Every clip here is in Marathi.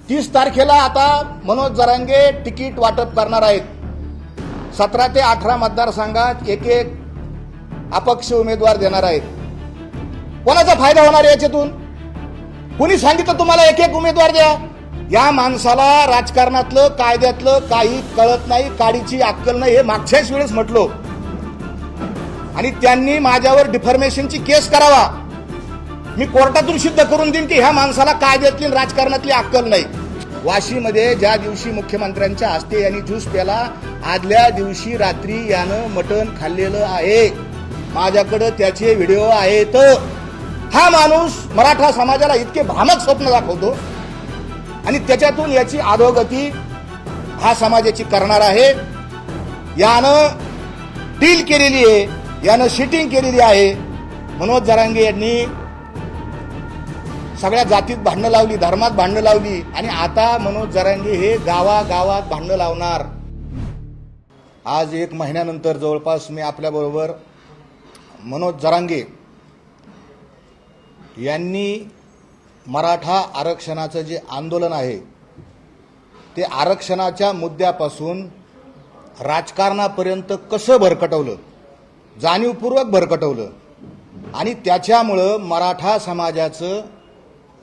30 तारखेला आता मनोज जरांगे तिकीट वाटप करणार आहेत. 17 ते 18 मतदारसंघात एक एक अपक्ष उमेदवार देणार आहेत. कोणाचा फायदा होणार याच्यातून? कुणी सांगितलं तुम्हाला एक एक उमेदवार द्या? या माणसाला राजकारणातलं कायद्यातलं काही कळत नाही, काडीची अक्कल नाही, हे मागच्याच वेळेस म्हटलो. आणि त्यांनी माझ्यावर डिफॉर्मेशनची केस करावा. मी कोर्टातून सिद्ध करून देईन की ह्या माणसाला कायद्यातली राजकारणातली अक्कल नाही. वाशीमध्ये ज्या दिवशी मुख्यमंत्र्यांच्या हस्ते यांनी ज्यूस प्याला, आदल्या दिवशी रात्री यानं मटण खाल्लेलं आहे. माझ्याकडे त्याचे व्हिडिओ आहेत. हा माणूस मराठा समाजाला इतके भ्रामक स्वप्न दाखवतो आणि त्याच्यातून याची अधोगती हा समाजाची करणार आहे. यानं डील केलेली आहे, यानं शिटिंग केलेली आहे. मनोज जरांगे यांनी सगळ्या जातीत भांडणं लावली, धर्मात भांडणं लावली आणि आता मनोज जरांगे हे गावागावात भांडणं लावणार. आज 1 महिन्यानंतर जवळपास मी आपल्याबरोबर मनोज जरांगे यांनी मराठा आरक्षणाचं जे आंदोलन आहे ते आरक्षणाच्या मुद्द्यापासून राजकारणापर्यंत कसं भरकटवलं, जाणीवपूर्वक भरकटवलं आणि त्याच्यामुळं मराठा समाजाचं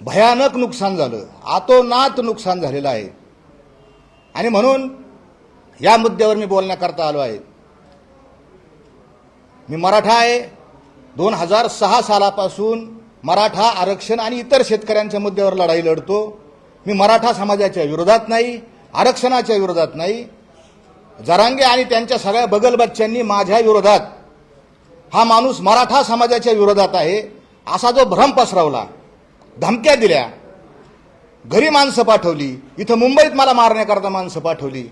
भयानक नुकसान झालं, आतोनात नुकसान झालेलं आहे. आणि म्हणून या मुद्द्यावर मी बोलण्याकरता आलो आहे. मी मराठा आहे. 2006 सालापासून मराठा आरक्षण आणि इतर शेतकऱ्यांच्या मुद्द्यावर लढाई लढतो. मी मराठा समाजाच्या विरोधात नाही, आरक्षणाच्या विरोधात नाही. जरांगे आणि त्यांच्या सगळ्या बगलबच्च्यांनी माझ्या विरोधात, हा माणूस मराठा समाजाच्या विरोधात आहे असा जो भ्रम पसरवला, धमक्या दिल्या, घरी माणसं पाठवली, इथं मुंबईत मला मारण्याकरता माणसं पाठवली.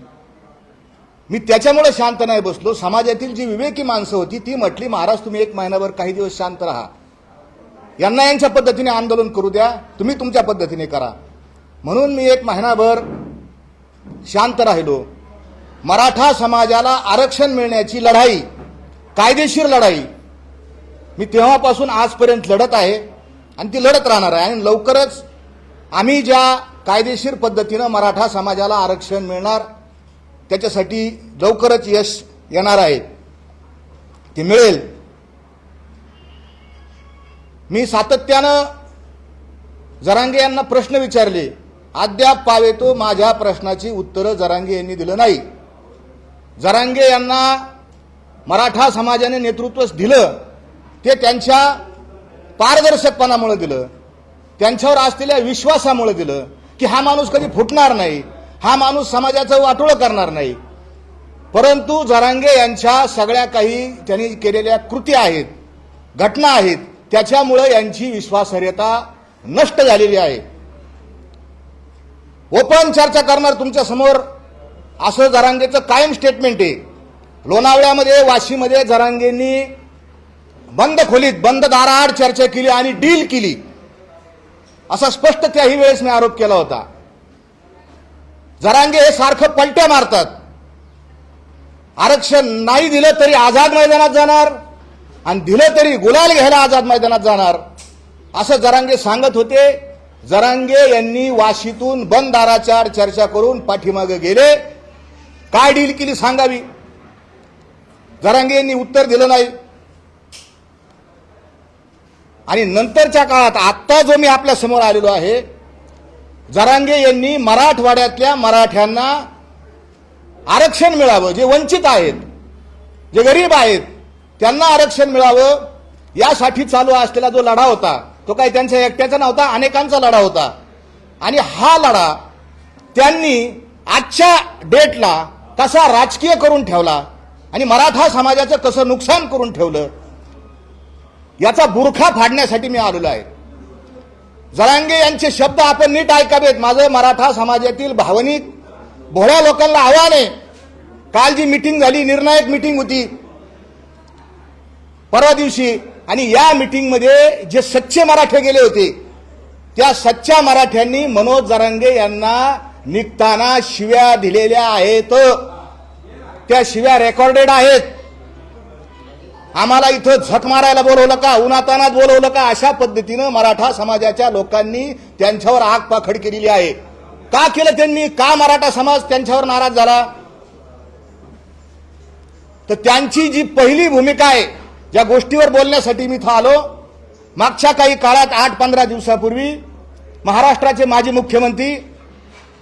मी त्याच्यामुळे शांत नाही बसलो. समाजातील जी विवेकी माणसं होती ती म्हटली, महाराज तुम्ही 1 महिनाभर काही दिवस शांत राहा, यांना यांच्या पद्धतीने आंदोलन करू द्या, तुम्ही तुमच्या पद्धतीने करा. म्हणून मी 1 महिनाभर शांत राहिलो. मराठा समाजाला आरक्षण मिळण्याची लढाई, कायदेशीर लढाई मी तेव्हापासून आजपर्यंत लढत आहे आणि ती लढत राहणार आहे. आणि लवकरच आम्ही ज्या कायदेशीर पद्धतीनं मराठा समाजाला आरक्षण मिळणार त्याच्यासाठी लवकरच यश येणार आहे, ते मिळेल. मी सातत्यानं जरांगे यांना प्रश्न विचारले, अद्याप पावेतो माझ्या प्रश्नाची उत्तरं जरांगे यांनी दिलं नाही. जरांगे यांना मराठा समाजाने नेतृत्व दिलं ते त्यांच्या पारदर्शकपणामुळे दिलं, त्यांच्यावर असलेल्या विश्वासामुळे दिलं की हा माणूस कधी फुटणार नाही, हा माणूस समाजाचं वाटोळं करणार नाही. परंतु जरांगे यांच्या सगळ्या काही त्यांनी केलेल्या कृती आहेत, घटना आहेत, त्याच्यामुळे यांची विश्वासार्हता नष्ट झालेली आहे. ओपन चर्चा करणार तुमच्या समोर असं जरांगेचं कायम स्टेटमेंट आहे. लोणावळ्यामध्ये, वाशीमध्ये जरांगेंनी बंद खोलीत, बंद दाराआड चर्चा केली आणि डील केली असा स्पष्ट त्याही वेळेस मी आरोप केला होता. जरांगे हे सारखं पलट्या मारतात. आरक्षण नाही दिलं तरी आझाद मैदानात जाणार आणि दिलं तरी गुलाल घ्यायला आझाद मैदानात जाणार असं जरांगे सांगत होते. जरांगे यांनी वाशीतून बंद दाराआड चर्चा करून पाठीमागे गेले. काय डील केली सांगावी? जरांगे यांनी उत्तर दिलं नाही. आणि नंतरच्या काळात आत्ता जो मी आपल्या समोर आलेलो आहे, जरांगे यांनी मराठवाड्यातल्या मराठ्यांना आरक्षण मिळावं, जे वंचित आहेत, जे गरीब आहेत त्यांना आरक्षण मिळावं यासाठी चालू असलेला जो लढा होता तो काही त्यांच्या एकट्याचा नव्हता, अनेकांचा लढा होता. आणि हा लढा त्यांनी आजच्या डेटला कसा राजकीय करून ठेवला आणि मराठा समाजाचं कसं नुकसान करून ठेवलं याचा बुरखा फाडण्यासाठी मी आलेलो आहे. जरांगे यांचे शब्द आपण नीट ऐकावेत. माझं मराठा समाजातील भावनिक भोळ्या लोकांना आव्हान आहे. काल जी मीटिंग झाली, निर्णायक मीटिंग होती परवा दिवशी, आणि या मीटिंगमध्ये जे सच्चे मराठे गेले होते त्या सच्च्या मराठ्यांनी मनोज जरांगे यांना निघताना शिव्या दिलेल्या आहेत. त्या शिव्या रेकॉर्डेड आहेत. आम्हाला इथं झक मारायला बोलवलं का, उन्हातानात बोलवलं का, अशा पद्धतीनं मराठा समाजाच्या लोकांनी त्यांच्यावर आग पाखड केलेली आहे. का केलं त्यांनी? का मराठा समाज त्यांच्यावर नाराज झाला? तर त्यांची जी पहिली भूमिका आहे, ज्या गोष्टीवर बोलण्यासाठी मी इथं आलो, मागच्या काही काळात 8-15 दिवसापूर्वी महाराष्ट्राचे माजी मुख्यमंत्री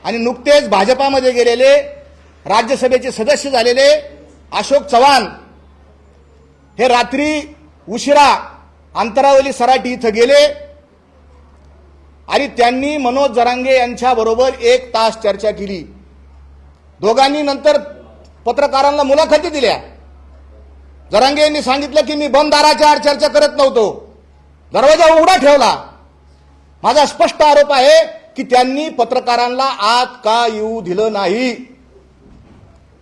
आणि नुकतेच भाजपामध्ये गेलेले राज्यसभेचे सदस्य झालेले अशोक चव्हाण हे रात्री उशिरा अंतरावली सराटी इथं गेले आणि त्यांनी मनोज जरांगे यांच्याबरोबर 1 तास चर्चा केली. दोघांनी नंतर पत्रकारांना मुलाखती दिल्या. जरांगे यांनी सांगितलं की मी बंद दाराच्या आड चर्चा करत नव्हतो, दरवाजा उघडा ठेवला. माझा स्पष्ट आरोप आहे की त्यांनी पत्रकारांना आत का येऊ दिलं नाही.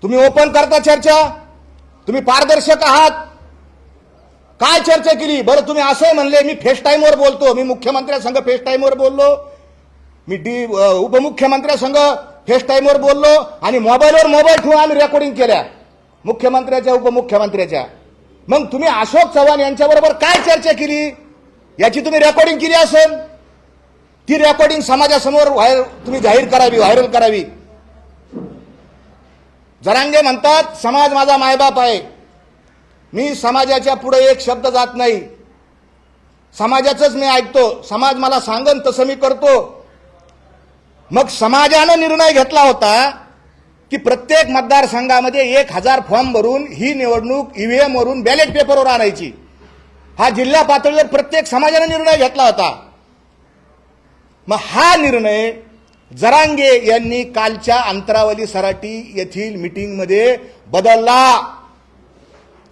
तुम्ही ओपन करता चर्चा, तुम्ही पारदर्शक आहात. काय चर्चा केली? बरं, तुम्ही असं म्हणले मी फेस टाईमवर बोलतो, मी मुख्यमंत्र्यांसंग फेस टाईमवर बोललो, मी उपमुख्यमंत्र्यांसंग फेस टाईमवर बोललो आणि मोबाईल ठेवून आम्ही रेकॉर्डिंग केल्या मुख्यमंत्र्याच्या उपमुख्यमंत्र्याच्या. मग तुम्ही अशोक चव्हाण यांच्याबरोबर काय चर्चा केली याची तुम्ही रेकॉर्डिंग केली असेल, ती रेकॉर्डिंग समाजासमोर तुम्ही जाहीर करावी, व्हायरल करावी. जरांगे म्हणतात समाज माझा मायबाप आहे, मी समाजाच्या पुढे एक शब्द जात नाही, समाजाचंच मी ऐकतो, समाज मला सांगन तसं मी करतो. मग समाजानं निर्णय घेतला होता की प्रत्येक मतदारसंघामध्ये 1000 फॉर्म भरून ही निवडणूक ईव्हीएम वरून बॅलेट पेपरवर आणायची. हा जिल्हा पातळीवर प्रत्येक समाजाने निर्णय घेतला होता. मग हा निर्णय जरांगे यांनी कालच्या अंतरावली सराटी येथील मीटिंगमध्ये बदलला.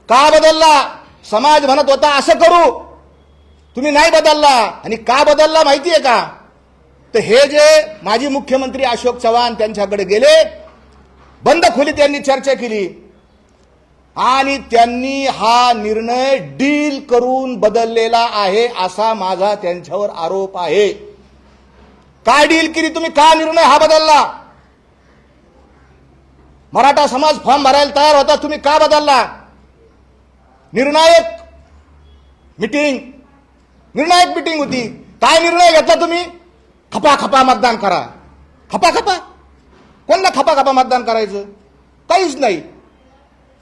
का बदलला? समाज म्हणत होता असं करू, तुम्ही नाही बदलला. आणि का बदलला माहिती आहे का? तर हे जे माजी मुख्यमंत्री अशोक चव्हाण त्यांच्याकडे गेले, बंद खोलीत त्यांनी चर्चा केली आणि त्यांनी हा निर्णय डील करून बदललेला आहे असा माझा त्यांच्यावर आरोप आहे. काय डील केली तुम्ही? का निर्णय हा बदलला? मराठा समाज फॉर्म भरायला तयार होता, तुम्ही का बदलला? निर्णायक मीटिंग होती. काय निर्णय घेतला तुम्ही? खपाखपा मतदान करा. खपाखपा? कोणला खपाखपा मतदान करायचं? काहीच नाही.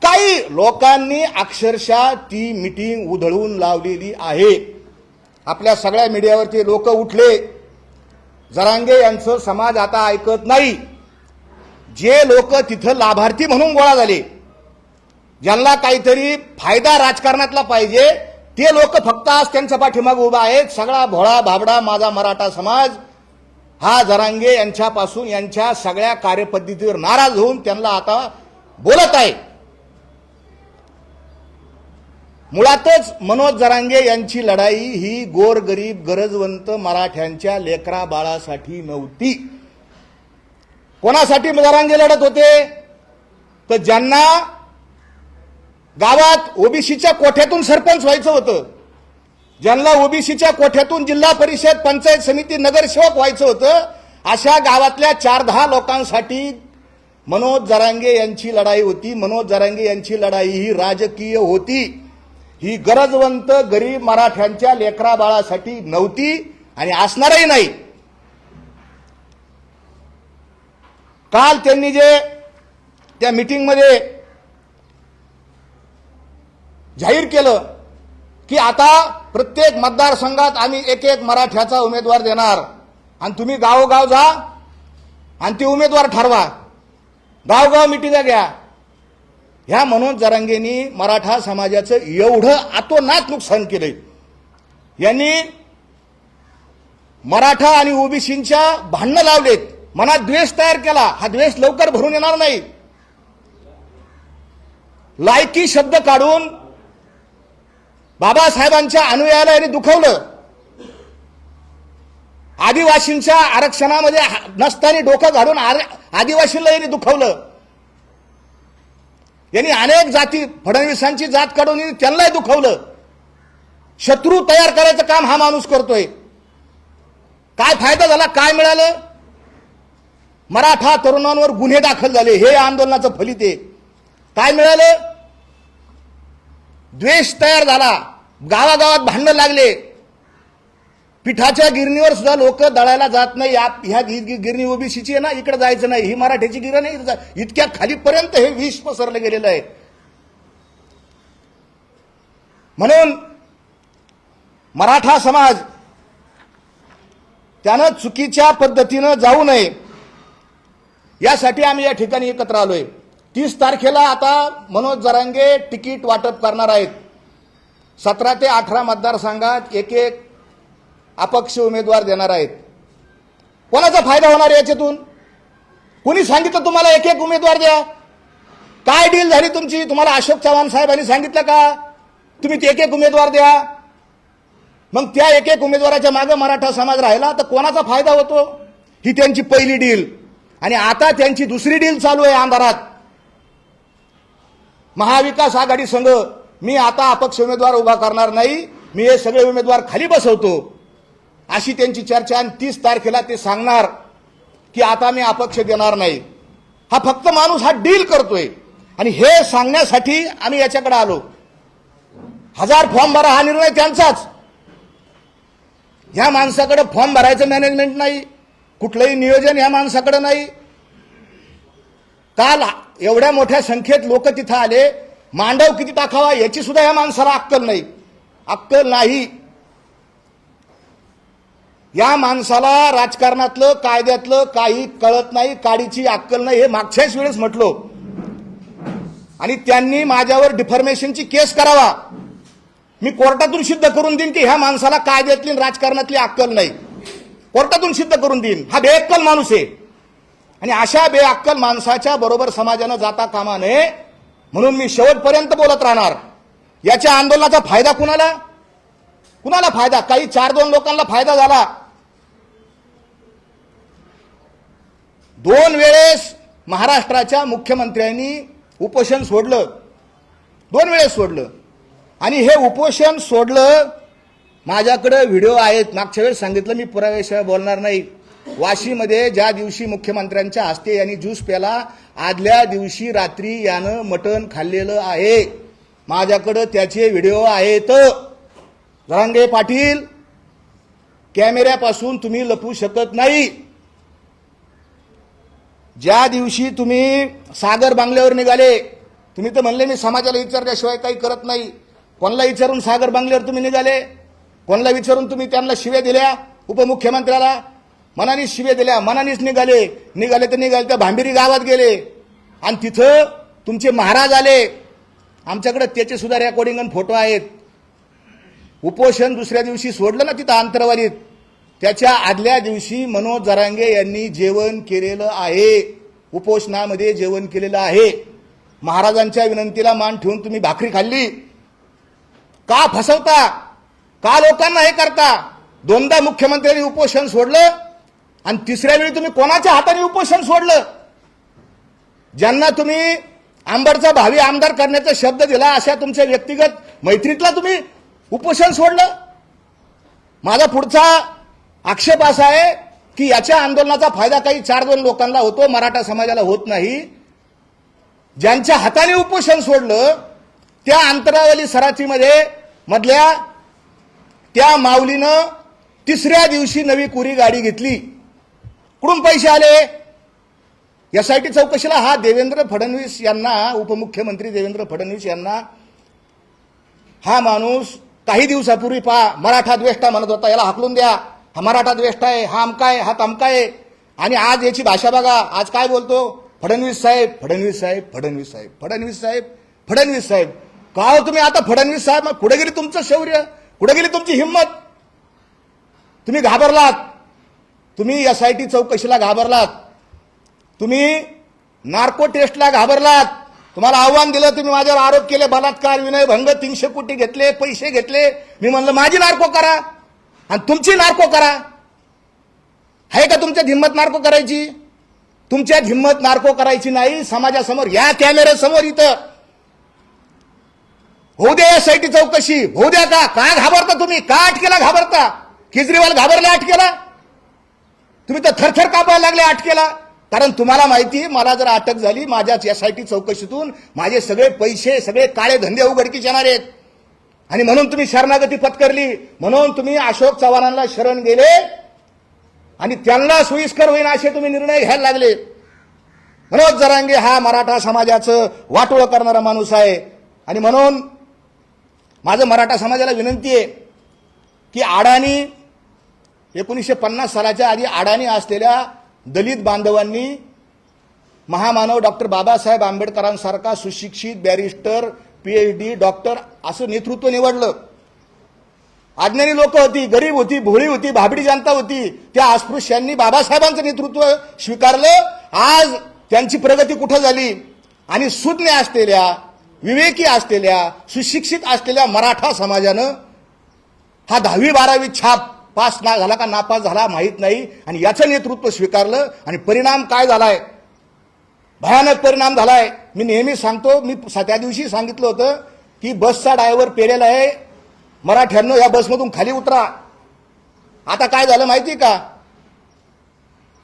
काही लोकांनी अक्षरशः ती मीटिंग उधळून लावलेली आहे. आपल्या सगळ्या मीडियावरती लोक उठले. जरांगे यांचं समाज आता ऐकत नाही. जे लोक तिथं लाभार्थी म्हणून गोळा झाले, ज्यांना काहीतरी फायदा राजकारणातला पाहिजे, ते लोक फक्त आज त्यांच्या पाठीमागे उभा आहेत. सगळा भोळा भाबडा माझा मराठा समाज हा जरांगे यांच्यापासून यांच्या सगळ्या कार्यपद्धतीवर नाराज होऊन त्यांना आता बोलत आहे. मुळातच मनोज जरांगे यांची लढाई ही गोरगरीब गरजवंत मराठ्यांच्या लेकरा बाळासाठी नव्हती. कोणासाठी जरांगे लढत होते? तर ज्यांना गावात ओबीसीच्या कोठ्यातून सरपंच व्हायचं होतं, ज्यांना ओबीसीच्या कोठ्यातून जिल्हा परिषद, पंचायत समिती, नगरसेवक व्हायचं होतं, अशा गावातल्या 4-10 लोकांसाठी मनोज जरांगे यांची लढाई होती. मनोज जरांगे यांची लढाई ही राजकीय होती, ही गरजवंत गरीब मराठ्यांच्या लेकरा बाळासाठी नव्हती आणि असणारही नाही. काल त्यांनी जे त्या मीटिंगमध्ये जाहीर केलं की आता प्रत्येक मतदारसंघात आम्ही एक मराठ्याचा उमेदवार देणार आणि तुम्ही गावोगाव जा आणि ते उमेदवार ठरवा, गावगाव मिटिंगा घ्या. ह्या मनोज जरांगेंनी मराठा समाजाचं एवढं अतोनात नुकसान केलंय. यांनी मराठा आणि ओबीसींच्या भांडणं लावलेत, मनात द्वेष तयार केला. हा द्वेष लवकर भरून येणार नाही. लायकी शब्द काढून बाबासाहेबांच्या अनुयायाला यांनी दुखवलं. आदिवासींच्या आरक्षणामध्ये नसताना डोकं घालून आदिवासींना यांनी दुखवलं. यांनी अनेक जाती, फडणवीसांची जात काढून त्यांनाही दुखवलं. शत्रू तयार करायचं काम हा माणूस करतोय. काय फायदा झाला? काय मिळालं? मराठा तरुणांवर गुन्हे दाखल झाले, हे आंदोलनाचं फलित आहे. काय मिळालं? द्वेष तयार झाला, गावागावात भांडणं लागले. पिठाच्या गिरणीवर सुद्धा लोक दळायला जात नाही. ह्या गिरणी ओबीसीची आहे ना, इकडे जायचं नाही, ही मराठ्याची गिरण आहे, इतक्या खालीपर्यंत हे विष पसरलं गेलेलं आहे. म्हणून मराठा समाज त्यानं चुकीच्या पद्धतीनं जाऊ नये यासाठी आम्ही या ठिकाणी एकत्र आलोय. 30 तारखेला आता मनोज जरांगे तिकीट वाटप करणार आहेत. 17 ते 18 मतदारसंघात एक एक अपक्ष उमेदवार देणार आहेत. कोणाचा फायदा होणार याच्यातून? कोणी सांगितलं तुम्हाला एक एक उमेदवार द्या? काय डील झाली तुमची? तुम्हाला अशोक चव्हाण साहेबांनी सांगितलं का तुम्ही एक एक उमेदवार द्या? मग त्या एक एक उमेदवाराच्या मागे मराठा समाज राहिला तर कोणाचा फायदा होतो? ही त्यांची पहिली डील. आणि आता त्यांची दुसरी डील चालू आहे अंधारात. महाविकास आघाडी संघ मी आता अपक्ष उमेदवार उभा करणार नाही, मी हे सगळे उमेदवार खाली बसवतो, अशी त्यांची चर्चा. आणि 30 तारखेला ते सांगणार की आता मी अपक्ष देणार नाही. हा फक्त माणूस हा डील करतोय. आणि हे सांगण्यासाठी आम्ही याच्याकडे आलो. 1000 फॉर्म भरा हा निर्णय त्यांचाच. ह्या माणसाकडे फॉर्म भरायचं मॅनेजमेंट नाही, कुठलंही नियोजन ह्या माणसाकडे नाही. काल एवढ्या मोठ्या संख्येत लोक तिथं आले, मांडव किती टाकावा याची सुद्धा ह्या माणसाला अक्कल नाही. अक्कल नाही. या माणसाला राजकारणातलं कायद्यातलं काही कळत नाही, काडीची अक्कल नाही. हे मागच्याच वेळेस म्हटलो. आणि त्यांनी माझ्यावर डिफॉर्मेशनची केस करावा. मी कोर्टातून सिद्ध करून देईन की ह्या माणसाला कायद्यातली राजकारणातली अक्कल नाही. कोर्टातून सिद्ध करून देईन. हा बेअक्कल माणूस आहे. आणि अशा बेअक्कल माणसाच्या बरोबर समाजानं जाता कामा नये म्हणून मी शेवटपर्यंत बोलत राहणार. याच्या आंदोलनाचा फायदा कुणाला? कुणाला फायदा? काही 4-2 लोकांना फायदा झाला. 2 वेळेस महाराष्ट्राच्या मुख्यमंत्र्यांनी उपोषण सोडलं. 2 वेळेस सोडलं. आणि हे उपोषण सोडलं. माझ्याकडे व्हिडिओ आहेत. मागच्या वेळेस सांगितलं मी पुराव्याशिवाय बोलणार नाही. वाशीमध्ये ज्या दिवशी मुख्यमंत्र्यांच्या हस्ते यांनी ज्यूस प्याला, आदल्या दिवशी रात्री यानं मटण खाल्लेलं आहे. माझ्याकडे त्याचे व्हिडिओ आहेत. जरांगे पाटील, कॅमेऱ्यापासून तुम्ही लपू शकत नाही. ज्या दिवशी तुम्ही सागर बांगल्यावर निघाले, तुम्ही तर म्हणले मी समाजाला विचारल्याशिवाय काही करत नाही. कोणाला विचारून सागर बांगल्यावर तुम्ही निघाले? कोणाला विचारून तुम्ही त्यांना शिव्या दिल्या? उपमुख्यमंत्र्याला मनानीच शिव्या दिल्या, मनानीच निघाले. तर निघाले तर भांबिरी गावात गेले आणि तिथं तुमचे महाराज आले. आमच्याकडे त्याचे सुद्धा रेकॉर्डिंग आणि फोटो आहेत. उपोषण दुसऱ्या दिवशी सोडलं ना तिथं आंतरवालीत, त्याच्या आदल्या दिवशी मनोज जरांगे यांनी जेवण केलेलं आहे. उपोषणामध्ये जेवण केलेलं आहे. महाराजांच्या विनंतीला मान ठेवून तुम्ही भाकरी खाल्ली. का फसवता? का लोकांना हे करता? 2दा मुख्यमंत्र्यांनी उपोषण सोडलं आणि तिसऱ्या वेळी तुम्ही कोणाच्या हाताने उपोषण सोडलं? ज्यांना तुम्ही आंबडचा भावी आमदार करण्याचा शब्द दिला अशा तुमच्या व्यक्तिगत मैत्रीतला तुम्ही उपोषण सोडलं. माझा पुढचा आक्षेप असा आहे की याच्या आंदोलनाचा फायदा काही 4-2 लोकांना होतो, मराठा समाजाला होत नाही. ज्यांच्या हाताने उपोषण सोडलं त्या अंतरावली सराटीमध्ये मधल्या त्या माऊलीनं तिसऱ्या दिवशी नवी कुरी गाडी घेतली. कुठून पैसे आले? एसआयटी चौकशीला हा देवेंद्र फडणवीस यांना, उपमुख्यमंत्री देवेंद्र फडणवीस यांना हा माणूस काही दिवसापूर्वी मराठा द्वेष्टा म्हणत होता. याला हाकलून द्या, हा मराठा द्वेष्टा आहे, हा अमका आहे, हा तमका आहे. आणि आज याची भाषा बघा. आज काय बोलतो? फडणवीस साहेब, फडणवीस साहेब, फडणवीस साहेब, फडणवीस साहेब, फडणवीस साहेब. का हो तुम्ही आता फडणवीस साहेब? मग कुठे गेली तुमचं शौर्य? कुठे गेली तुमची हिंमत? तुम्ही घाबरलात. तुम्ही एसआयटी चौकशीला घाबरलात. तुम्ही नार्को टेस्टला घाबरलात. तुम्हाला आव्हान दिलं, तुम्ही माझ्यावर आरोप केले, बलात्कार, विनयभंग, 300 कोटी घेतले, पैसे घेतले. मी म्हणलं माझी नार्को करा आणि तुमची नार्को करा. आहे का तुमच्यात हिंमत नार्को करायची? तुमच्यात हिंमत नार्को करायची नाही. समाजासमोर, या कॅमेऱ्यासमोर इथं होऊ द्या एसआयटी चौकशी, होऊ द्या. का घाबरता तुम्ही? का अटकेला घाबरता? केजरीवाल घाबरले अटकेला? तुम्ही तर थरथर कापायला लागले अटकेला. कारण तुम्हाला माहिती, मला जर अटक झाली माझ्याच एसआयटी चौकशीतून माझे सगळे पैसे, सगळे काळे धंदे उघडकीस येणार आहेत. आणि म्हणून तुम्ही शरणागती पत्करली, म्हणून तुम्ही अशोक चव्हाणांना शरण गेले आणि त्यांना सोयीस्कर होईल असे तुम्ही निर्णय घ्यायला लागले. मनोज जरांगे हा मराठा समाजाचं वाटोळं करणारा माणूस आहे. आणि म्हणून माझं मराठा समाजाला विनंती आहे की अडाणी 1950 सालाच्या आधी अडाणी असलेल्या दलित बांधवांनी महामानव डॉक्टर बाबासाहेब आंबेडकरांसारखा सुशिक्षित बॅरिस्टर PhD डॉक्टर असं नेतृत्व निवडलं. अज्ञानी लोक होती, गरीब होती, भोळी होती, भाबडी जनता होती, त्या अस्पृश्यांनी बाबासाहेबांचं नेतृत्व स्वीकारलं. आज त्यांची प्रगती कुठं झाली? आणि सुज्ञ असलेल्या, विवेकी असलेल्या, सुशिक्षित असलेल्या मराठा समाजानं हा 10वी 12वी छाप पास ना झाला का नापास झाला माहीत नाही, आणि याचं नेतृत्व स्वीकारलं. आणि परिणाम काय झालाय? भयानक परिणाम झालाय. मी नेहमी सांगतो, मी त्या दिवशी सांगितलं होतं की बसचा ड्रायव्हर पेलेला आहे, मराठ्यांनो या बसमधून खाली उतरा. आता काय झालं माहिती का?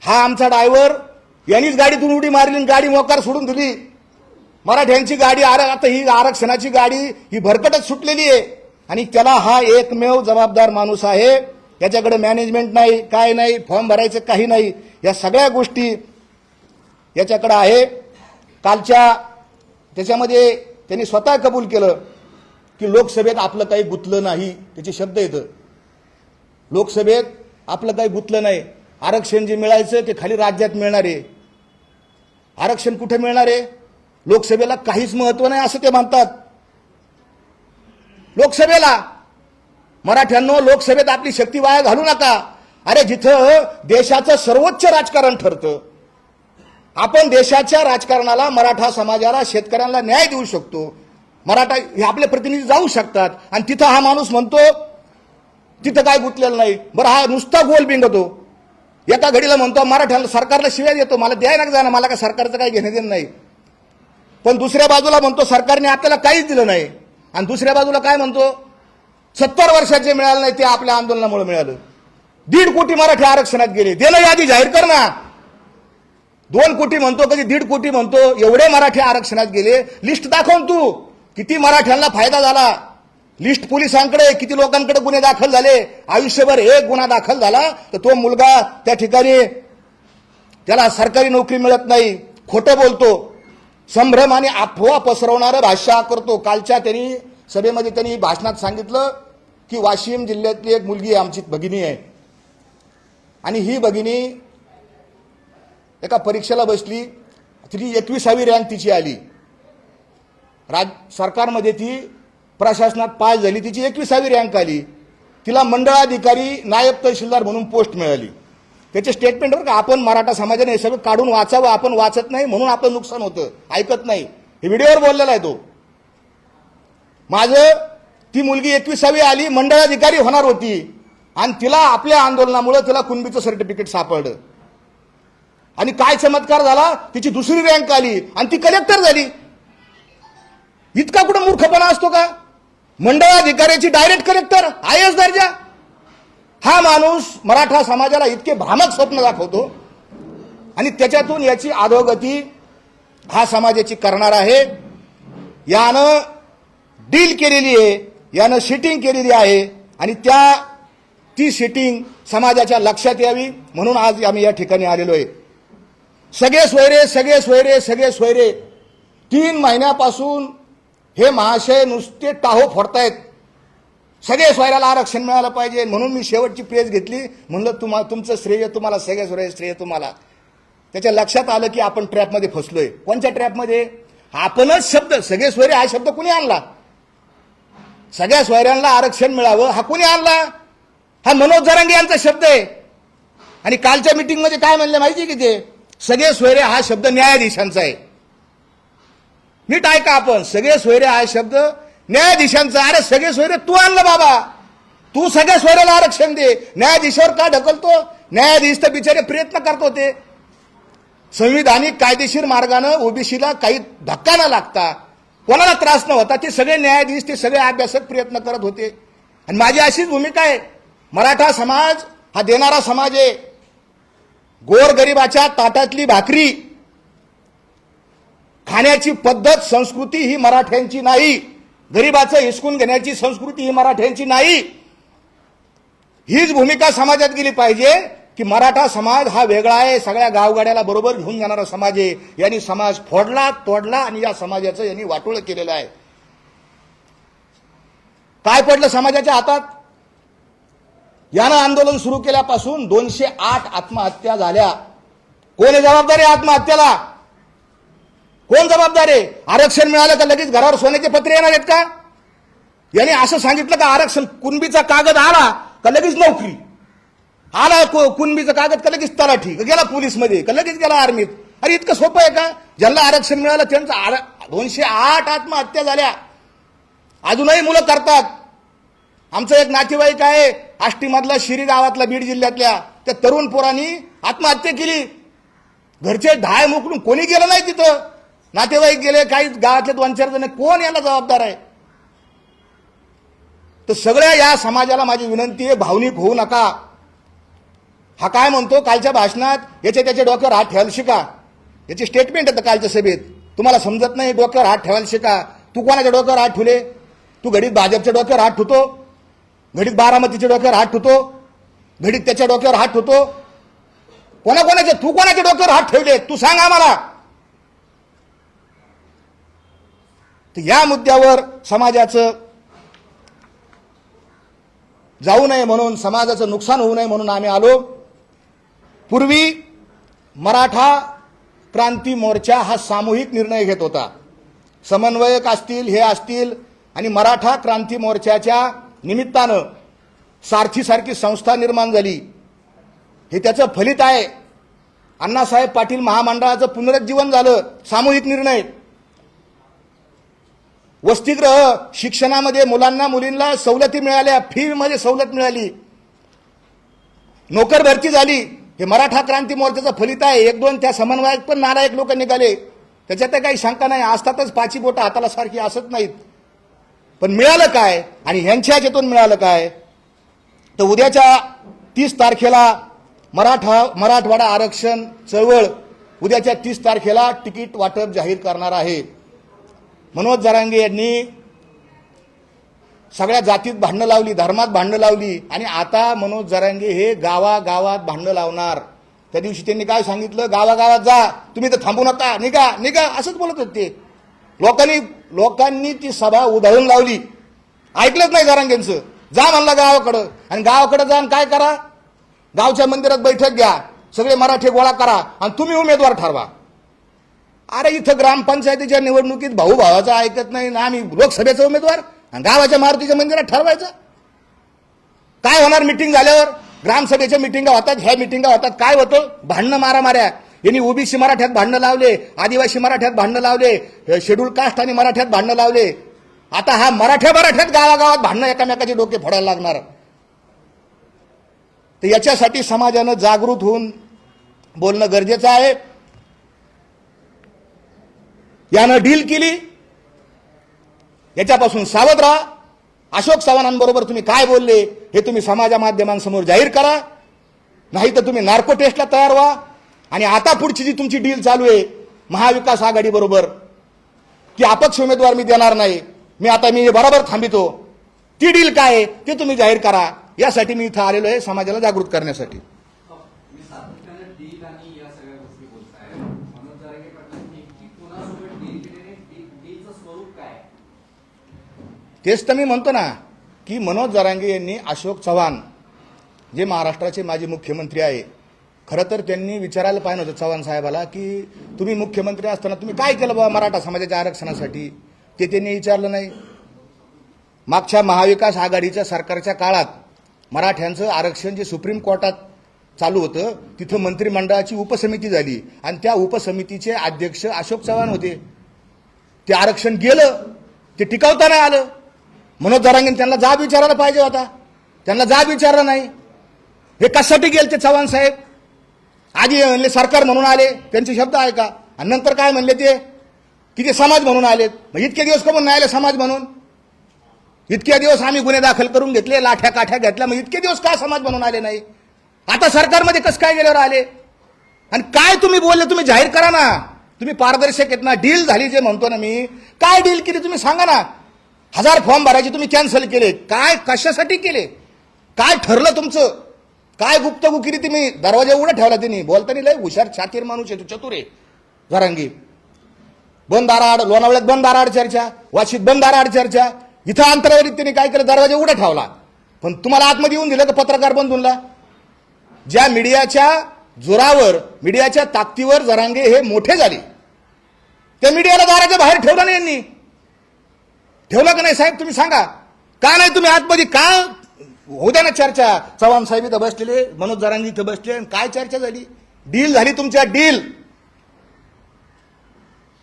हा आमचा ड्रायव्हर यांनीच गाडीतून उडी मारली, गाडी मोकार सोडून दिली. मराठ्यांची गाडी आता ही आरक्षणाची गाडी ही भरकटच सुटलेली आहे. आणि त्याला हा एकमेव जबाबदार माणूस आहे. याच्याकडे मॅनेजमेंट नाही, काय नाही, फॉर्म भरायचं काही नाही. या सगळ्या गोष्टी याच्याकडे आहे. कालच्या त्याच्यामध्ये त्यांनी स्वतः कबूल केलं की लोकसभेत आपलं काही गुंतलं नाही. त्याचे शब्द येतं, लोकसभेत आपलं काही गुंतलं नाही. आरक्षण जे मिळायचं ते खाली राज्यात मिळणार आहे. आरक्षण कुठे मिळणार आहे? लोकसभेला काहीच महत्व नाही असं ते म्हणतात. लोकसभेला मराठ्यांनो, लोकसभेत आपली शक्ती वाया घालू नका. अरे जिथं देशाचं सर्वोच्च राजकारण ठरतं, आपण देशाच्या राजकारणाला, मराठा समाजाला, शेतकऱ्यांना न्याय देऊ शकतो. मराठा हे आपले प्रतिनिधी जाऊ शकतात. आणि तिथं हा माणूस म्हणतो तिथं काय गुंतलेलं नाही. बरं, हा नुसता गोल बिंगतो. एका घडीला म्हणतो मराठ्याला, सरकारला शिव्या देतो, मला द्यायला का जाणं, मला काय सरकारचं काही घेणं देणं नाही. पण दुसऱ्या बाजूला म्हणतो सरकारने आपल्याला काहीच दिलं नाही. आणि दुसऱ्या बाजूला काय म्हणतो, 70 वर्षात जे मिळालं नाही ते आपल्या आंदोलनामुळे मिळालं. 1.5 कोटी मराठी आरक्षणात गेले. देणं यादी जाहीर कर ना. 2 कोटी म्हणतो, कधी 1.5 कोटी म्हणतो. एवढे मराठी आरक्षणात गेले. लिस्ट दाखवून तू किती मराठ्यांना फायदा झाला. लिस्ट पोलिसांकडे किती लोकांकडे गुन्हे दाखल झाले. आयुष्यभर एक गुन्हा दाखल झाला तर तो मुलगा त्या ठिकाणी त्याला सरकारी नोकरी मिळत नाही, खोटं बोलतो, संभ्रम आणि अफवा पसरवणारं भाषा करतो. कालच्या त्यांनी सभेमध्ये त्यांनी भाषणात सांगितलं की वाशिम जिल्ह्यातली एक मुलगी आमची भगिनी आहे, आणि ही भगिनी एका परीक्षेला बसली. तिची 21वी रँक तिची आली. सरकारमध्ये ती प्रशासनात पास झाली, तिची 21वी रँक आली. तिला मंडळाधिकारी, नायब तहसीलदार म्हणून पोस्ट मिळाली. त्याचे स्टेटमेंटवर का आपण मराठा समाजाने हे सगळं काढून वाचावं, आपण वाचत नाही म्हणून आपलं नुकसान होतं, ऐकत नाही. हे व्हिडिओवर बोललेला आहे तो. माझं ती मुलगी 21वी आली, मंडळाधिकारी होणार होती, आणि तिला आपल्या आंदोलनामुळे तिला कुणबीचं सर्टिफिकेट सापडलं. आणि काय चमत्कार झाला, तिची 2री रँक आली आणि ती कलेक्टर झाली. इतका कुठं मूर्खपणा असतो का? मंडळाधिकाऱ्याची डायरेक्ट कलेक्टर, IAS दर्जा. हा माणूस मराठा समाजाला इतके भ्रामक स्वप्न दाखवतो, आणि त्याच्यातून याची अधोगती हा समाजाची करणार आहे. यानं डील केलेली आहे, यानं सिटिंग केलेली आहे, आणि ती सिटिंग समाजाच्या लक्षात यावी म्हणून आज आम्ही या ठिकाणी आलेलो आहे. सगळे सोयरे, सगळे सोयरे, सगळे सोयरे. 3 महिन्यापासून हे महाशय नुसते टाहो फोडतायत. सगळे सोयऱ्याला आरक्षण मिळालं पाहिजे म्हणून मी शेवटची प्रेस घेतली. म्हणलं तुमचं श्रेय तुम्हाला, सगळे सोयरे श्रेय तुम्हाला. त्याच्या लक्षात आलं की आपण ट्रॅपमध्ये फसलोय. कोणत्या ट्रॅपमध्ये? आपणच शब्द सगळे सोयरे हा शब्द कुणी आणला? सगळ्या सोयऱ्यांना आरक्षण मिळावं हा कुणी आणला? हा मनोज जरांगे यांचा शब्द आहे. आणि कालच्या मीटिंगमध्ये काय म्हणले माहिती की ते सगळे सोयरे हा शब्द न्यायाधीशांचा आहे. नीट ऐका, आपण सगळे सोयरे हा शब्द न्यायाधीशांचा. अरे सगळे सोयरे तू आणलं बाबा, तू सगळ्या सोयऱ्याला आरक्षण दे. न्यायाधीशावर का ढकलतो? न्यायाधीश तर बिचारे प्रयत्न करत होते संविधानिक कायदेशीर मार्गाने ओबीसीला काही धक्का न लागता, कोणाला त्रास न होता, ते सगळे न्यायाधीश, ते सगळे अभ्यासक प्रयत्न करत होते. आणि माझी अशीच भूमिका आहे. मराठा समाज हा देणारा समाज आहे. गोरगरिबाच्या ताटातली भाकरी खाण्याची पद्धत, संस्कृती ही मराठ्यांची नाही. गरिबाचं हिसकून घेण्याची संस्कृती ही मराठ्यांची नाही. हीच भूमिका समाजात गेली पाहिजे की मराठा समाज हा वेगळा आहे, सगळ्या गावगाड्याला बरोबर घेऊन जाणारा समाज आहे. यांनी समाज फोडला, तोडला आणि या समाजाचं यांनी वाटोळ केलेलं आहे. काय पडलं समाजाच्या हातात? यानं आंदोलन सुरू केल्यापासून 208 आत्महत्या झाल्या. कोण आहे जबाबदार आहे आत्महत्याला? कोण जबाबदार आहे? आरक्षण मिळालं का लगेच घरावर सोन्याचे पत्रे येणार आहेत का? यांनी असं सांगितलं का आरक्षण कुणबीचा कागद आला का लगेच नोकरी, आला कुणबीचा कागद का लगेच तलाठी, गेला पोलीसमध्ये का लगेच गेला आर्मीत? अरे इतकं सोपं आहे का? ज्यांना आरक्षण मिळालं त्यांचं 208 आत्महत्या झाल्या. अजूनही मुलं करतात. आमचं एक नातेवाईक आहे आष्टीमधला, शिरी गावातला, बीड जिल्ह्यातल्या, त्या तरुण पोरांनी आत्महत्या केली. घरचे ढाय मोकळून कोणी गेलं नाही तिथं. नातेवाईक गेले, काही गावातले 2-4 जण. कोण याला जबाबदार आहे? तर सगळ्या या समाजाला माझी विनंती आहे, भावनिक होऊ नका. हा काय म्हणतो कालच्या भाषणात, याच्या त्याच्या डोक्यावर हात ठेवायला शिका. याची स्टेटमेंट येतं कालच्या सभेत. तुम्हाला समजत नाही, डोक्यावर हात ठेवायला शिका. तू कोणाच्या डोक्यावर हात ठेवले? तू घडीत भाजपच्या डोक्यावर हात ठेवतो, घडीत बारामतीच्या डोक्यावर हात ठेवतो, घडीत त्याच्या डोक्यावर हात ठेवतो. कोणाकोणाचे तू कोणाच्या डोक्यावर हात ठेवले तू सांग आम्हाला. तर या मुद्द्यावर समाजाचं जाऊ नये म्हणून, समाजाचं नुकसान होऊ नये म्हणून आम्ही आलो. पूर्वी मराठा क्रांती मोर्चा हा सामूहिक निर्णय घेत होता. समन्वयक असतील, हे असतील, आणि मराठा क्रांती मोर्चाच्या निमित्तानं सारथीसारखी संस्था निर्माण झाली. हे त्याचं फलित आहे. अण्णासाहेब पाटील महामंडळाचं पुनरुज्जीवन झालं. सामूहिक निर्णय. वसतिगृह, शिक्षणामध्ये मुलांना मुलींना सवलती मिळाल्या, फी मध्ये सवलत मिळाली, नोकर भरती झाली. हे मराठा क्रांती मोर्चाचं फलित आहे. 1-2 त्या समन्वयक पण नालायक लोक निघाले, त्याच्यात काही शंका नाही. असतातच पाची बोटं हाताला सारखी असत नाहीत. पण मिळालं काय आणि ह्यांच्या ह्याच्यातून मिळालं काय? तर उद्याच्या 30 तारखेला मराठवाडा आरक्षण चळवळ उद्याच्या 30 तारखेला तिकीट वाटप जाहीर करणार आहे. मनोज जरांगे यांनी सगळ्या जातीत भांडणं लावली, धर्मात भांडणं लावली, आणि आता मनोज जरांगे हे गावागावात भांडणं लावणार. त्या दिवशी त्यांनी काय सांगितलं? गावागावात जा, तुम्ही तर थांबू नका, निघा निघा, असंच बोलत होते. लोकांनी ती सभा उधळून लावली. ऐकलंच नाही जरांगेंचं. जा म्हणला गावाकडं, आणि गावाकडे जाऊन काय करा? गावच्या मंदिरात बैठक घ्या, सगळे मराठी गोळा करा आणि तुम्ही उमेदवार ठरवा. अरे इथं ग्रामपंचायतीच्या निवडणुकीत भाऊ भावाचं ऐकत नाही ना, आम्ही लोकसभेचा उमेदवार आणि गावाच्या मारुतीच्या मंदिरात ठरवायचं. काय होणार मिटिंग झाल्यावर? ग्रामसभेच्या मिटिंगा होतात, ह्या मिटिंगा होतात, काय होतं? भांडणं मारामाऱ्या. यांनी ओबीसी मराठ्यात भांडणं लावले, आदिवासी मराठ्यात भांडणं लावले, शेड्यूल कास्ट आणि मराठ्यात भांडणं लावले. आता हा मराठ्यात गावागावात भांडणं एकमेकाचे डोके फोडायला लागणार. तर याच्यासाठी समाजानं जागृत होऊन बोलणं गरजेचं आहे. यानं डील केली, याच्यापासून सावध राहा. अशोक चव्हाणांबरोबर तुम्ही काय बोलले हे तुम्ही समाज माध्यमांसमोर जाहीर करा, नाही तर तुम्ही नार्को टेस्टला तयार व्हा. आणि आता पुढची जी तुमची डील चालू आहे महाविकास आघाडी बरोबर, की अपक्ष उमेदवार मी देणार नाही, मी बरोबर थांबितो, ती डील काय आहे ते तुम्ही जाहीर करा. यासाठी मी इथं आलेलो आहे, समाजाला जागृत करण्यासाठी. तेच तर मी म्हणतो ना की मनोज जरांगे यांनी अशोक चव्हाण जे महाराष्ट्राचे माजी मुख्यमंत्री आहे, खरं तर त्यांनी विचारायला पाहिजे होतं चव्हाण साहेबाला की तुम्ही मुख्यमंत्री असताना तुम्ही काय केलं बाबा मराठा समाजाच्या आरक्षणासाठी. ते त्यांनी विचारलं नाही. मागच्या महाविकास आघाडीच्या सरकारच्या काळात मराठ्यांचं आरक्षण जे सुप्रीम कोर्टात चालू होतं तिथं मंत्रिमंडळाची उपसमिती झाली आणि त्या उपसमितीचे अध्यक्ष अशोक चव्हाण होते. ते आरक्षण गेलं, ते टिकवता नाही आलं. मनोज जरांगे त्यांना जाब विचारायला पाहिजे होता, त्यांना जाब विचारला नाही. हे कशासाठी गेले ते चव्हाण साहेब? आधी म्हणले सरकार म्हणून आले, त्यांचे शब्द ऐका, आणि नंतर काय म्हणले ते की ते समाज म्हणून आलेत. मग इतके दिवस का म्हणून नाही आले समाज म्हणून? इतके दिवस आम्ही गुन्हे दाखल करून घेतले, लाठ्या काठ्या घेतल्या, मग इतके दिवस का समाज म्हणून आले नाही? आता सरकारमध्ये कसं काय गेल्यावर आले? आणि काय तुम्ही बोलले तुम्ही जाहीर करा ना. तुम्ही पारदर्शक आहेत ना. डील झाली जे म्हणतो ना मी, काय डील केली तुम्ही सांगा ना. 1000 फॉर्म भरायचे तुम्ही कॅन्सल केले. काय कशासाठी केले? काय ठरलं तुमचं? काय गुप्तगुकिरी तुम्ही दरवाजा उघडा ठेवला? त्यांनी बोलताना लय हुशार शातीर माणूस आहे, चतुर आहे जरांगी. बंद दाराआड, लोणावळ्यात बंद दाराआड चर्चा, वाशीत बंद दाराआड चर्चा. इथं अंतरावरीत त्यांनी काय केलं? दरवाजा उघडा ठेवला. पण तुम्हाला आतमध्ये येऊन दिलं का पत्रकार बंधूंना? ज्या मीडियाच्या जोरावर, मीडियाच्या ताकदीवर जरांगे हे मोठे झाले, त्या मीडियाला दाराच्या बाहेर ठेवलं नाही यांनी. ठेवलं का नाही साहेब? तुम्ही सांगा. का नाही तुम्ही आतमध्ये? का होऊ द्या ना चर्चा. चव्हाण साहेब इथं बसलेले, मनोज जरांगे इथं बसले, काय चर्चा झाली? डील झाली तुमच्या, डील.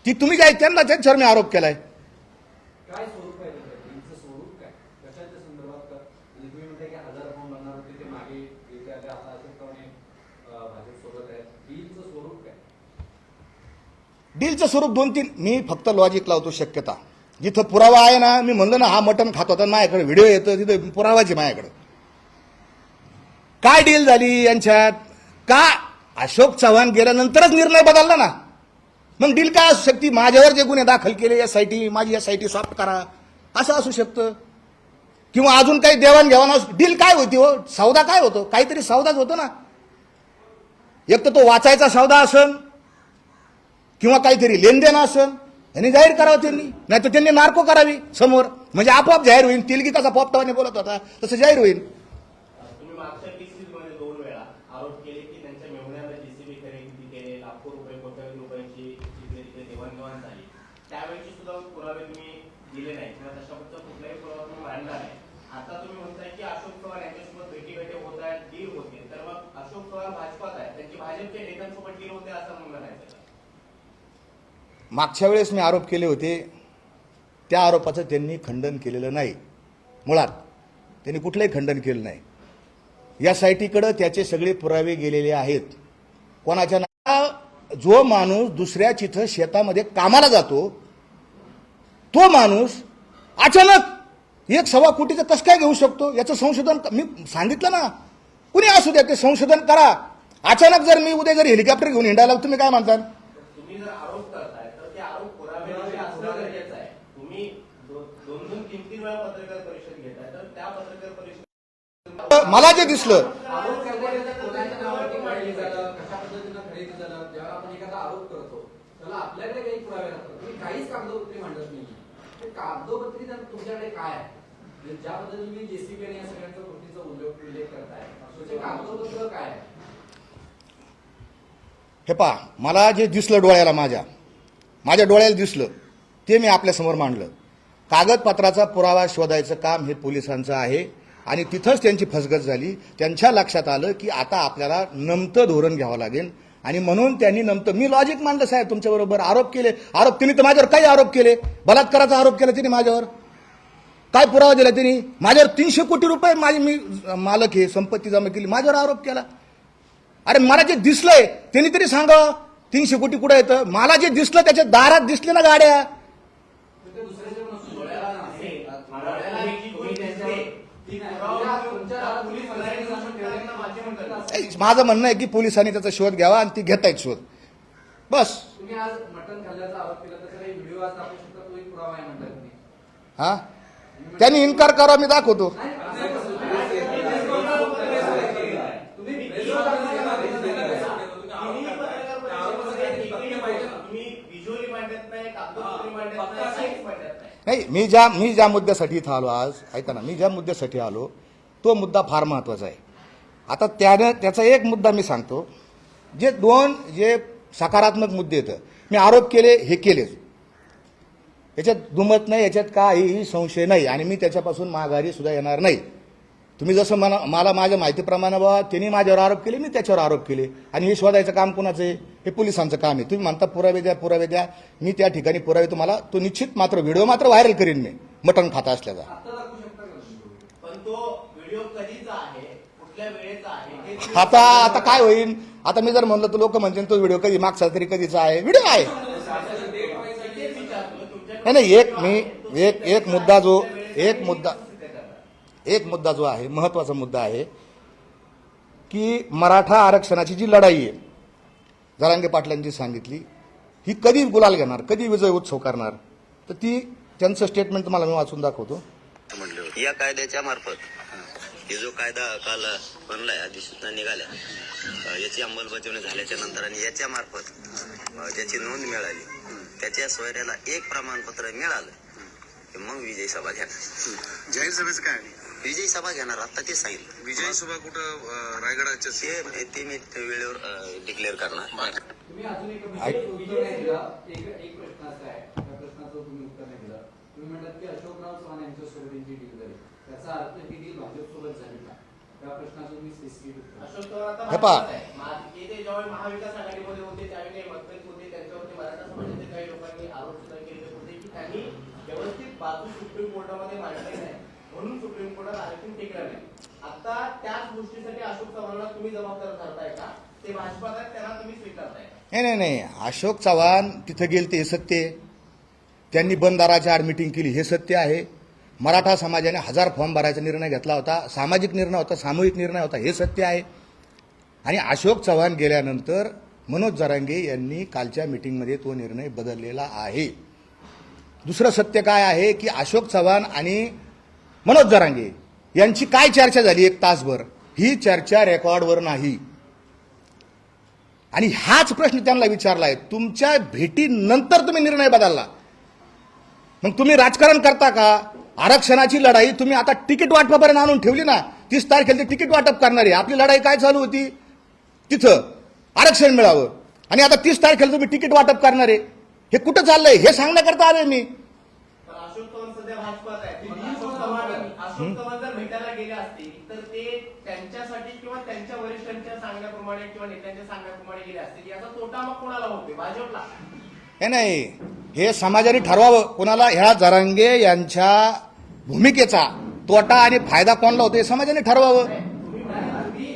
ती तुम्ही काय त्यांना त्यांच्यावर मी आरोप केलाय. काय स्वरूप आहे डीलचं? स्वरूप काय? कशाच्या संदर्भात? म्हणजे तुम्ही म्हणताय की 1000 फॉर्म बनणार होते, ते मागे येते आले, आता अशोकरावने भाजप सोबत आहे. डीलचं स्वरूप काय? डीलचं स्वरूप 2-3 मी फक्त लॉजिक लावतो. शक्यता जिथं पुरावा आहे ना, मी म्हणलं ना हा मटण खात होता, माझ्याकडे व्हिडिओ येतो, तिथे पुरावाची माझ्याकडे. काय डील झाली यांच्यात? का अशोक चव्हाण गेल्यानंतरच निर्णय बदलला ना? मग डील काय असू शकते? माझ्यावर जे गुन्हे दाखल केले, एसआयटी, माझी एसआयटी सॉफ्ट करा, असं असू शकतं. किंवा अजून काही देवाणघेवाण. डील काय होती हो? सौदा काय होतो? काहीतरी सौदाच होतो ना. एक तर तो वाचायचा सौदा असन, किंवा काहीतरी लेनदेन असन, यांनी जाहीर करावं त्यांनी. नाही तर त्यांनी नार्को करावी समोर, म्हणजे आपोआप जाहीर होईल. तिलगी कसा पोपटावाने बोलत होता तसं जाहीर होईल. तुम्ही मागच्या केसेसमध्ये 2 वेळा आरोप केले की त्यांच्या मेहुण्याला जेसीबी खरेदी केले, लाखो रुपये, कोट्यावधी रुपयांची तिथे देवाणघेवाण झाली. त्यावेळी सुद्धा पुरावे तुम्ही दिले नाही किंवा तशाबद्दल कुठलाही पुरावा तुम्ही मांडला नाही. आता तुम्ही म्हणताय की अशोक चव्हाण यांच्यासोबत भेटीगाठी होत आहेत, डील होते. तर मग अशोक चव्हाण भाजपात आहे, त्यांची भाजपच्या नेत्यांसोबत डील होते असं म्हणणं नाही. मागच्या वेळेस मी आरोप केले होते, त्या आरोपाचं त्यांनी खंडन केलेलं नाही. मुळात त्यांनी कुठलंही खंडन केलं नाही. या साईटीकडं त्याचे सगळे पुरावे गेलेले आहेत. कोणाच्या जो माणूस दुसऱ्या तिथं शेतामध्ये कामाला जातो, तो माणूस अचानक 1.25 कोटीचं कसं काय घेऊ शकतो? याचं संशोधन मी सांगितलं ना. कुणी असू द्या, ते संशोधन करा. अचानक जर मी उद्या जर हेलिकॉप्टर घेऊन हिंडायला, तुम्ही काय म्हणता? तुम्ही जर आरोप करताय तर ते आरोप पुराव्याचे असणं गरजेचं आहे. तुम्ही 2-3 वेळा पत्रकार परिषद घेताय, तर त्या पत्रकार परिषद मला जे दिसलं, आरोप करण्याच्या कोणाच्या नावावरती काढली झालं, कशा पद्धतीनं खरेदी झालं, जेव्हा आपण एखादा आरोप करतो त्याला आपल्याकडे काही पुरावे लागतात. तुम्ही काहीच कागदोपत्री मांडत नाही. ते कागदोपत्री तुमच्याकडे काय आहे? म्हणजे ज्या पद्धतीने तुम्ही जेसीबी आणि या सगळ्यांच्या कृतीचा उल्लेख करताय, त्याचे कागदोपत्र काय आहे? हे पहा, मला जे दिसलं डोळ्याला, माझ्या डोळ्याला दिसलं ते मी आपल्यासमोर मांडलं. कागदपत्राचा पुरावा शोधायचं काम हे पोलिसांचं आहे. आणि तिथंच त्यांची फसगत झाली. त्यांच्या लक्षात आलं की आता आपल्याला नमतं धोरण घ्यावं लागेल. आणि म्हणून त्यांनी मी लॉजिक मांडलं साहेब तुमच्याबरोबर. आरोप केले, त्यांनी तर माझ्यावर काही आरोप केले. बलात्काराचा आरोप केला त्यांनी माझ्यावर. काय पुरावा दिला त्यांनी? माझ्यावर 300 कोटी रुपये मी मालक आहे, संपत्ती जमा केली, माझ्यावर आरोप केला. अरे मला जे दिसलंय त्यांनी तरी सांगा 300 कोटी कुठे येतं? मला जे दिसलं त्याच्या दारात दिसले ना गाड्या. माझं म्हणणं आहे की पोलिसांनी त्याचा शोध घ्यावा आणि ती घेतायत शोध. बस. तुम्ही आज मटण खाल्ल्याचा आरोप केला, तर काही व्हिडिओ आज दाखवू शकता? तो एक पुरावा आहे म्हणतात तुम्ही. हा, त्यांनी इन्कार करा, मी दाखवतो. नाही, मी ज्या मुद्द्यासाठी इथं आलो आज, ऐका ना, मी ज्या मुद्द्यासाठी आलो तो मुद्दा फार महत्वाचा आहे. आता त्याचा एक मुद्दा मी सांगतो. जे सकारात्मक मुद्दे येतं, मी आरोप केले, हे केलेच, याच्यात दुमत नाही, याच्यात काहीही संशय नाही. आणि मी त्याच्यापासून माघारी सुद्धा येणार नाही. तुम्ही जसं मला माझ्या माहितीप्रमाणे बाबा त्यांनी माझ्यावर आरोप केले, मी त्याच्यावर आरोप केले. आणि हे शोधायचं काम कोणाचं आहे? हे पोलिसांचं काम आहे. तुम्ही म्हणता पुरावे द्या. मी त्या ठिकाणी पुरावे तुम्हाला तो निश्चित मात्र व्हिडिओ मात्र व्हायरल करीन मी, मटण खाता असल्याचा. पण तो व्हिडिओ कधीचा आहे, कुठल्या वेळेचा आहे? आता काय होईल? आता मी जर म्हणलं तर लोक म्हणतील तो व्हिडिओ कधी मागचा तरी कधीचा आहे. व्हिडिओ आहे. नाही, एक मुद्दा जो आहे, महत्वाचा मुद्दा आहे की मराठा आरक्षणाची जी लढाई आहे, जरांगे पाटलांची सांगितली, ही कधी गुलाल घेणार, कधी विजय उत्सव करणार, तर ती त्यांचं स्टेटमेंट तुम्हाला मी वाचून दाखवतो. म्हणले होते. या कायद्याच्या मार्फत हे जो कायदा काल बनलाय अधिसूचना निघाल्या याची अंमलबजावणी झाल्याच्या नंतर आणि याच्या मार्फत ज्याची नोंद मिळाली त्याच्या सोयऱ्याला एक प्रमाणपत्र मिळालं की मग विजयी सभा घेणार. जाहीर सभेचं काय? विजयी सभा घेणार आता ते सांगितलं. विजय सभा कुठं रायगडाच्या ते मी वेळेवर डिक्लेअर करणार. तुम्ही अजून एक उत्तर नाही दिलं. एक प्रश्न असा आहे, त्या प्रश्नाचं तुम्ही उत्तर नाही दिलं. तुम्ही म्हणतात की अशोकराव चव्हाण यांच्यासोबत यांची डील झाली, त्याचा अर्थ ती डील भाजपसोबत झाली का? त्या प्रश्नाचं तुम्ही स्पेसिफिक उत्तर द्या. अशोक चव्हाण आता हे पहा. भाजपात आहे. ते ज्यावेळी महाविकास आघाडीमध्ये होते त्यावेळी काही मतभेद होते, त्यांच्यावरती मराठा समाजातील काही लोकांनी आरोप सुद्धा केले होते की त्यांनी व्यवस्थित बाजू सुप्रीम कोर्टामध्ये मांडली नाही, म्हणून सुप्रीम कोर्टात आरक्षण टिकलं नाही. आता त्याच गोष्टीसाठी अशोक चव्हाणांना तुम्ही जबाबदार धरताय का? ते भाजपात आहेत, त्यांना तुम्ही स्वीकारताय का? नाही, अशोक चव्हाण तिथं गेले ते हे सत्य आहे. त्यांनी बंद दाराच्या आड मिटिंग केली हे सत्य आहे. मराठा समाजाने 1000 फॉर्म भरायचा निर्णय घेतला होता, सामाजिक निर्णय होता, सामूहिक निर्णय होता हे सत्य आहे. आणि अशोक चव्हाण गेल्यानंतर मनोज जरांगे यांनी कालच्या मिटिंगमध्ये तो निर्णय बदललेला आहे. दुसरं सत्य काय आहे की अशोक चव्हाण आणि मनोज जरांगे यांची काय चर्चा झाली 1 तासभर, ही चर्चा रेकॉर्डवर नाही. आणि हाच प्रश्न त्यांना विचारला आहे, तुमच्या भेटीनंतर तुम्ही निर्णय बदलला, मग तुम्ही राजकारण करता का? आरक्षणाची लढाई तुम्ही आता तिकीट वाटपापर्यंत आणून ठेवली ना. 30 तारखेला ते तिकीट वाटप करणारे, आपली लढाई काय चालू होती? तिथं आरक्षण मिळावं. आणि आता 30 तारखेला तुम्ही तिकीट वाटप करणारे, हे कुठं चाललंय हे सांगण्याकरता आलोय मी. पण अशोक चव्हाण सध्या भाजपात आहे. मग अशोक चव्हाण जर भेटायला गेले असतील तर ते त्यांच्यासाठी किंवा त्यांच्या वरिष्ठांच्या सांगण्याप्रमाणे किंवा नेत्यांच्या सांगण्याप्रमाणे गेले असतील, याचा तोटा मग कोणाला होतोय? भाजपला. हे नाही, हे समाजाने ठरवावं कोणाला ह्या जरांगे यांच्या भूमिकेचा तोटा आणि फायदा कोणाला होतो हे समाजाने ठरवावं. तुम्ही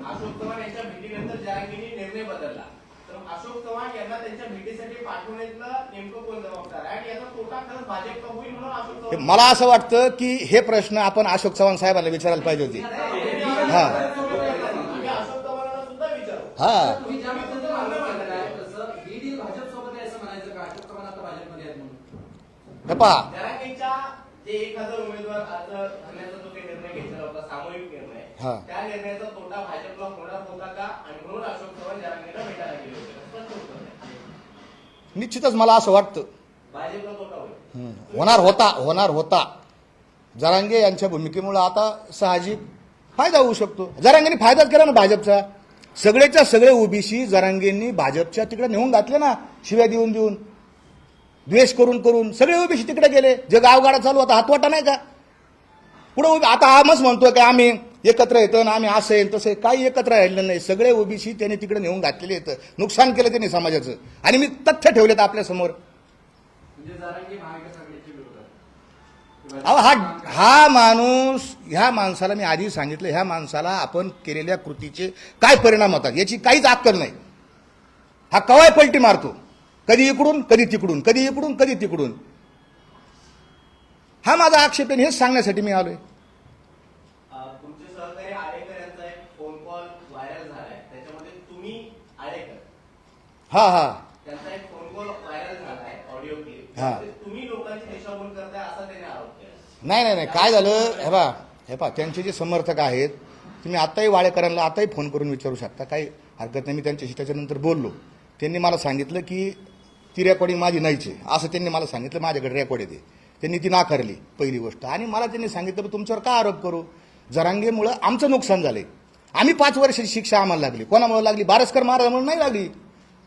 अशोक चव्हाण यांच्या भेटीनंतर जरांगेंनी निर्णय बदलला, तर अशोक चव्हाण यांना त्यांच्या भेटीसाठी पाठवण्यातलं नेमकं कोण जबाबदार आहे आणि याचा तोटा खरंच भाजपला होईल म्हणून अशोक चव्हाण. मला असं वाटतं की हे प्रश्न आपण अशोक चव्हाण साहेबांना विचारायला पाहिजे होते. हा आम्ही अशोक चव्हाणांना सुद्धा विचारू. हा तुम्ही ज्या पद्धतीने मागणं मांडताय, तसं ही डील भाजपसोबत आहे असं म्हणायचं का? अशोक चव्हाण आता भाजपमध्ये आहेत म्हणून. हे पहा, जरांगेंच्या जे 1000 उमेदवार अर्ज भरण्याचा जो काही निर्णय घेतला होता, सामूहिक निर्णय, हा. त्या निर्णयाचा तोटा भाजपला होणार होता का? आणि म्हणून अशोक चव्हाण जरांगेंना भेटायला गेले होते. स्पष्ट उत्तर द्या. निश्चितच मला असं वाटतं भाजपला तोटा होईल. होणार होता. जरांगे यांच्या भूमिकेमुळे आता साहजिक फायदा होऊ शकतो. जरांगेंनी फायदाच केला ना भाजपचा. सगळेच्या सगळे ओबीसी जरांगेंनी भाजपच्या तिकडे नेऊन घातले ना, शिव्या देऊन देऊन, द्वेष करून करून सगळे ओबीसी तिकडे गेले. जे गावगाडा चालू होता हातवाटा नाही का? पुढे आता आमच म्हणतो की आम्ही एकत्र येतो ना, आम्ही असं येईल तसं, काही एकत्र राहिलं नाही. सगळे ओबीसी त्यांनी तिकडे नेऊन घातलेले येतं, नुकसान केलं त्यांनी समाजाचं. आणि मी तथ्य ठेवलेत आपल्या समोर. म्हणजे जरांगे महाविकास आघाडीच्या विरोधात. अहो हा माणूस, ह्या माणसाला मी आधी सांगितलं, ह्या माणसाला आपण केलेल्या कृतीचे काय परिणाम होतात याची काहीच अक्कल नाही. हा कवाय पलटी मारतो, कधी इकडून कधी तिकडून, कधी इकडून कधी तिकडून. हा माझा आक्षेप आहे, हेच सांगण्यासाठी मी आलोय. तुमचे सहकारी आळेकर यांचा एक फोन कॉल व्हायरल झालाय, त्याच्यामध्ये तुम्ही आळेकर हा त्यांचा एक फोन कॉल व्हायरल झालाय, ऑडिओ क्लिप. हा. तुम्ही लोकांची दिशाभूल करताय असा त्याने आरोप केला. नाही काय झालं, हे पहा त्यांचे जे समर्थक आहेत, तुम्ही आताही वाळेकरांना आताही फोन करून विचारू शकता, काही हरकत नाही. मी त्यांच्याशी त्याच्यानंतर बोललो. त्यांनी मला सांगितलं की ती रेकॉर्डिंग माझी नाहीच आहे असं त्यांनी मला सांगितलं. माझ्याकडे रेकॉर्ड येते. त्यांनी ती नाकारली पहिली गोष्ट. आणि मला त्यांनी सांगितलं की तुमच्यावर का आरोप करू? जरांगेमुळं आमचं नुकसान झालंय. आम्ही 5 वर्षाची शिक्षा आम्हाला लागली. कोणामुळे लागली? बारस्कर महाराजांमुळे नाही लागली.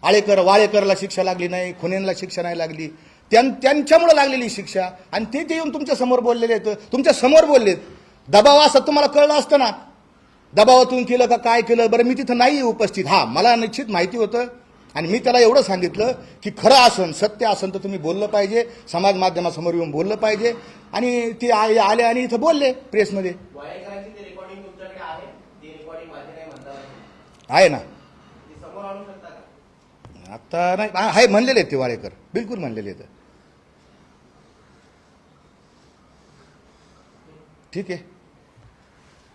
वाळेकरला शिक्षा लागली नाही, खुनेंना शिक्षा नाही लागली, त्यांच्यामुळे लागलेली शिक्षा. आणि ते येऊन तुमच्या समोर बोललेले आहेत, तुमच्या समोर बोललेत. दबाव असं तुम्हाला कळलं असतं ना, दबावातून केलं का काय केलं? बरं मी तिथं नाही उपस्थित. हा मला निश्चित माहिती होतं. आणि मी त्याला एवढं सांगितलं की खरं असन, सत्य असन तर तुम्ही बोललं पाहिजे, समाज माध्यमासमोर येऊन बोललं पाहिजे. आणि ते आले आणि इथं बोलले प्रेसमध्ये. वाळेकरांची ती रेकॉर्डिंग तुमच्याकडे आहे? ती रेकॉर्डिंग माझी नाही म्हणता आहे ना, ती समोर आणू शकता का? आता नाही आहे, म्हणलेले आहेत ते वाळेकर, बिलकुल म्हणलेले आहेत. ठीक आहे.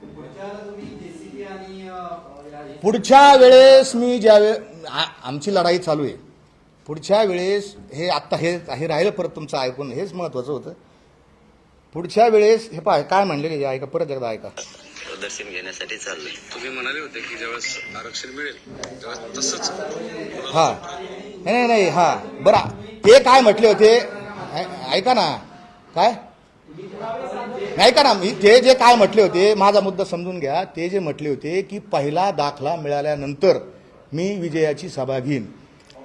पुढच्या तुम्ही जेसीबी आणि पुढच्या वेळेस मी आमची लढाई चालू आहे. पुढच्या वेळेस हे आत्ता हे राहिलं परत तुमचं ऐकून, हेच महत्वाचं होतं. पुढच्या वेळेस हे पाय काय म्हणले हे ऐका, परत एकदा ऐका. प्रदर्शन घेण्यासाठी चाललोय. तुम्ही म्हणाले होते की ज्यावेळेस आरक्षण मिळेल तेव्हा तसंच हा नाही हा बरं, ते काय म्हटले होते ऐका ना, काय ऐका ना, मी ते जे काय म्हटले होते माझा मुद्दा समजून घ्या. ते जे म्हटले होते की पहिला दाखला मिळाल्यानंतर मी विजयाची सभा घेईन.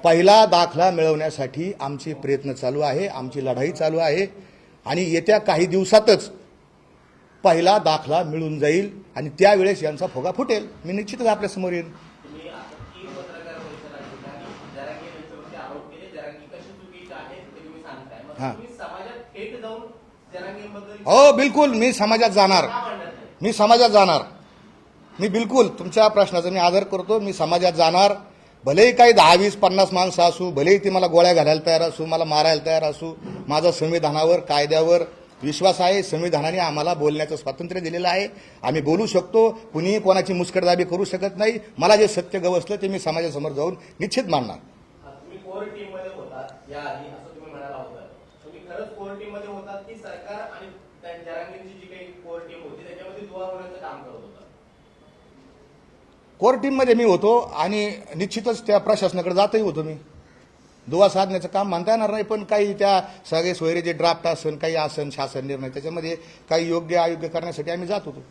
पहिला दाखला मिळवण्यासाठी आमचे प्रयत्न चालू आहे, आमची लढाई चालू आहे आणि येत्या काही दिवसातच पहिला दाखला मिळून जाईल आणि त्यावेळेस यांचा फुगा फुटेल. मी निश्चितच आपल्यासमोर येईन. तुम्ही आता 3 पत्रकार परिषदा घेतल्या आणि जरांगे यांच्यावरती आरोप केले, जरांगे कसे चुकीचे आहेत ते तुम्ही सांगताय. मग हां. तुम्ही समाजात थेट जाऊन जरांगेबद्दल हो बिलकुल, मी समाजात जाणार, का म्हणत नाही? मी समाजात जाणार. मी बिलकुल तुमच्या प्रश्नाचा मी आदर करतो. मी समाजात जाणार, भलेही काही 10, 20, 50 माणसं असू, भलेही ती मला गोळ्या घालायला तयार असू, मला मारायला तयार असू. माझा संविधानावर कायद्यावर विश्वास आहे. संविधानाने आम्हाला बोलण्याचं स्वातंत्र्य दिलेलं आहे. आम्ही बोलू शकतो. कुणीही कोणाची मुस्कटदाबी करू शकत नाही. मला जे सत्य गवसलं ते मी समाजासमोर जाऊन निश्चित मांडणार. तुम्ही कोर टीम मध्ये होतात याआधी असं तुम्ही म्हणाला होता. तुम्ही खरंच कोर टीम मध्ये होतात की सरकार आणि त्या जरांगेंची जी काही कोर टीम होती त्याच्यामध्ये दुवा होण्याचं काम करत होता? कोर टीममध्ये मी होतो आणि निश्चितच त्या प्रशासनाकडे जातही होतो. मी दुवा साधण्याचं काम मानता येणार नाही, पण काही त्या सगळे सोयरे जे ड्राफ्ट असन, काही आसन शासन निर्णय त्याच्यामध्ये काही योग्य अयोग्य करण्यासाठी आम्ही जात होतो.